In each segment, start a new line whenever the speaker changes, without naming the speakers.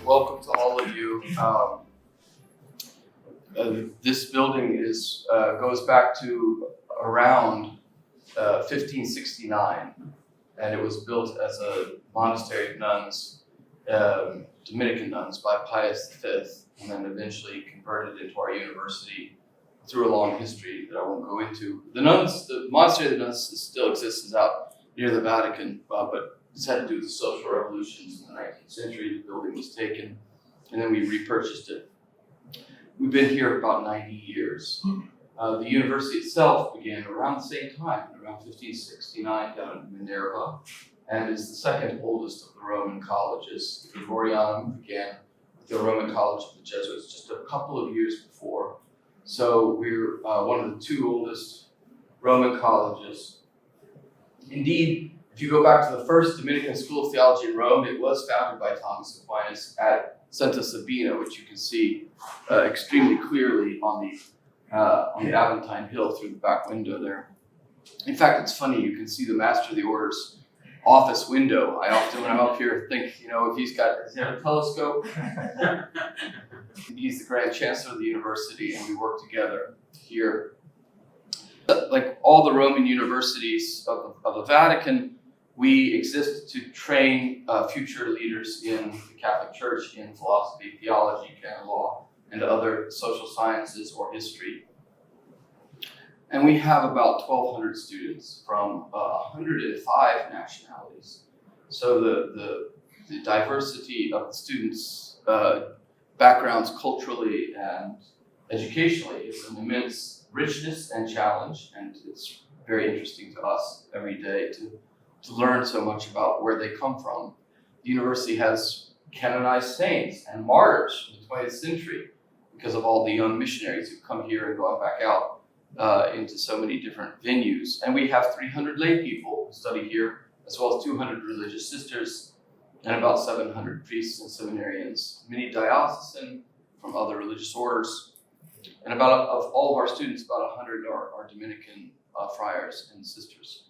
welcome to all of you. This building goes back to around 1569, and it was built as a monastery of nuns, Dominican nuns, by Pius V, and then eventually converted into our university through a long history that I won't go into. The monastery of the nuns still exists, is out near the Vatican, but this had to do with the social revolutions in the 19th century. The building was taken, and then we repurchased it. We've been here about 90 years. The university itself began around the same time, around 1569, down in Minerva, and is the second oldest of the Roman colleges. The Gregorianum began with the Roman College of the Jesuits just a couple of years before. So we're one of the two oldest Roman colleges. Indeed, if you go back to the first Dominican School of Theology in Rome, it was founded by Thomas Aquinas at Santa Sabina, which you can see extremely clearly on the Aventine Hill through the back window there. In fact, it's funny, you can see the Master of the Order's office window. I often, when I'm up here, think, if he's got a telescope. He's the Grand Chancellor of the university, and we work together here. Like all the Roman universities of the Vatican, we exist to train future leaders in the Catholic Church in philosophy, theology, canon law, and other social sciences or history. And we have about 1,200 students from 105 nationalities. So the diversity of the students' backgrounds culturally and educationally is an immense richness and challenge, and it's very interesting to us every day to learn so much about where they come from. The university has canonized saints and martyrs from the 20th century because of all the young missionaries who've come here and gone back out into so many different venues. And we have 300 lay people who study here, as well as 200 religious sisters and about 700 priests and seminarians, many diocesan from other religious orders. And of all of our students, about 100 are Dominican friars and sisters.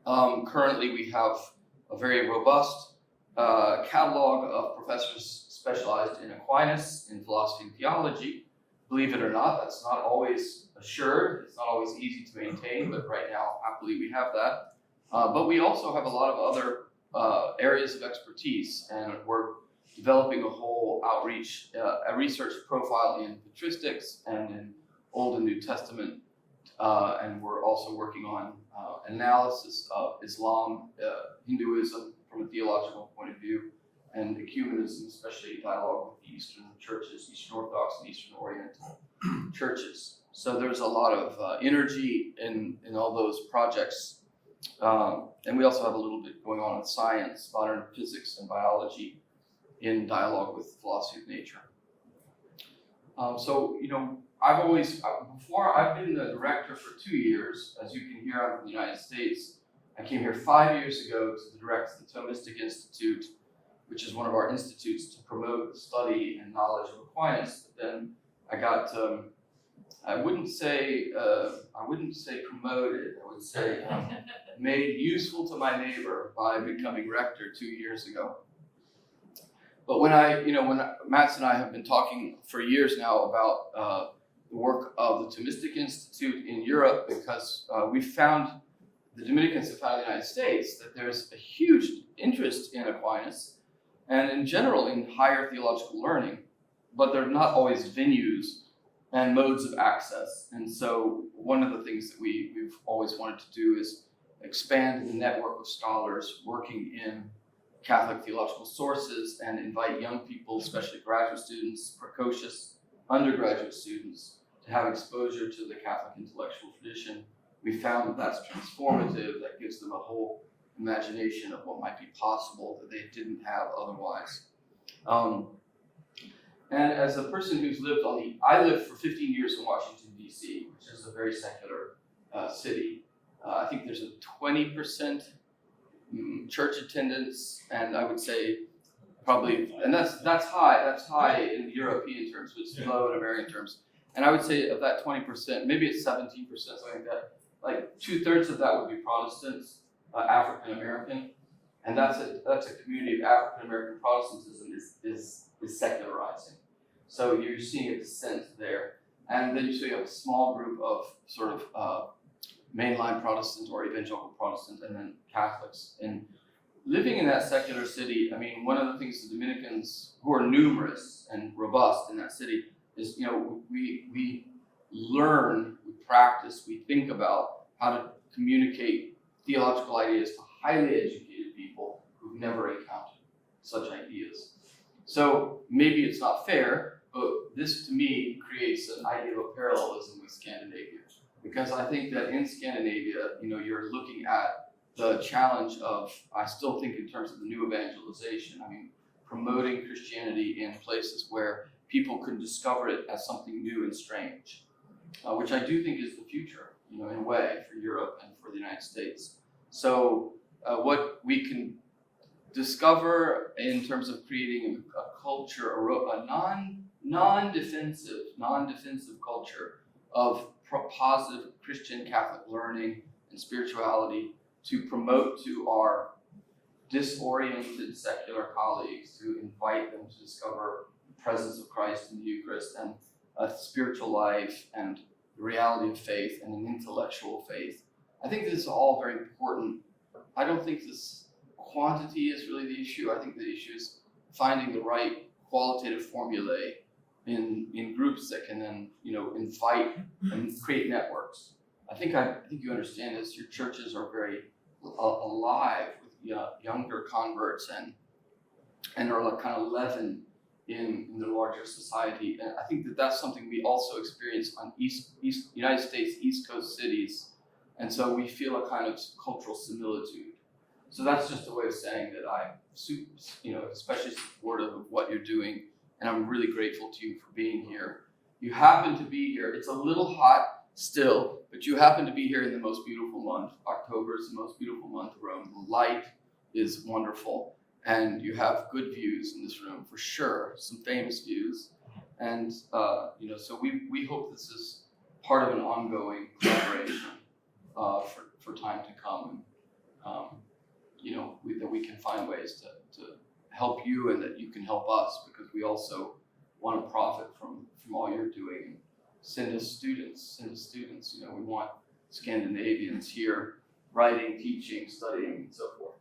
Currently, we have a very robust catalog of professors specialized in Aquinas, in philosophy and theology. Believe it or not, that's not always assured. It's not always easy to maintain, but right now, happily, we have that. But we also have a lot of other areas of expertise, and we're developing a whole outreach, a research profile in patristics and in Old and New Testament. And we're also working on analysis of Islam, Hinduism from a theological point of view, and ecumenism, especially dialogue with the Eastern churches, Eastern Orthodox and Eastern Oriental churches. So there's a lot of energy in all those projects. And we also have a little bit going on in science, modern physics and biology in dialogue with philosophy of nature. I've been the director for 2 years. As you can hear, I'm from the United States. I came here 5 years ago to direct the Thomistic Institute, which is one of our institutes to promote the study and knowledge of Aquinas. But then I got, I wouldn't say promoted, I would say made useful to my neighbor by becoming rector 2 years ago. But when Mats and I have been talking for years now about the work of the Thomistic Institute in Europe, because we found, the Dominicans have found in the United States, that there's a huge interest in Aquinas and in general in higher theological learning, but they're not always venues and modes of access. And so one of the things that we've always wanted to do is expand the network of scholars working in Catholic theological sources and invite young people, especially graduate students, precocious undergraduate students, to have exposure to the Catholic intellectual tradition. We found that that's transformative, that gives them a whole imagination of what might be possible that they didn't have otherwise. And as a person who's I lived for 15 years in Washington, D.C., which is a very secular city. I think there's a 20% church attendance, and I would say probably, and that's high in European terms, but it's low in American terms. And I would say of that 20%, maybe it's 17%, something like that, like 2/3 of that would be Protestants, African American. And that's a community of African American Protestantism is secularizing. So you're seeing a descent there. And then you see a small group of sort of mainline Protestant or evangelical Protestant and then Catholics. And living in that secular city, I mean, one of the things the Dominicans, who are numerous and robust in that city, is, you know, we learn, we practice, we think about how to communicate theological ideas to highly educated people who've never encountered such ideas. So maybe it's not fair, but this to me creates an idea of a parallelism with Scandinavia. Because I think that in Scandinavia, you know, you're looking at the challenge of, I still think in terms of the new evangelization, I mean, promoting Christianity in places where people could discover it as something new and strange, which I do think is the future, you know, in a way, for Europe and for the United States. So what we can discover in terms of creating a culture, a non-defensive culture of positive Christian Catholic learning and spirituality to promote to our disoriented secular colleagues, to invite them to discover the presence of Christ in the Eucharist and a spiritual life and the reality of faith and an intellectual faith. I think this is all very important. I don't think this quantity is really the issue. I think the issue is finding the right qualitative formulae in groups that can then, you know, invite and create networks. I think you understand this. Your churches are very alive with younger converts and are kind of leaven in the larger society. And I think that that's something we also experience on United States East Coast cities. And so we feel a kind of cultural similitude. So that's just a way of saying that I'm, you know, especially supportive of what you're doing, and I'm really grateful to you for being here. You happen to be here. It's a little hot still, but you happen to be here in the most beautiful month. October is the most beautiful month of Rome. The light is wonderful, and you have good views in this room for sure. Some famous views, and you know, so we hope this is part of an ongoing collaboration for time to come. You know, that we can find ways to help you and that you can help us, because we also want to profit from all you're doing. And send us students. You know, we want Scandinavians here writing, teaching, studying, and so forth.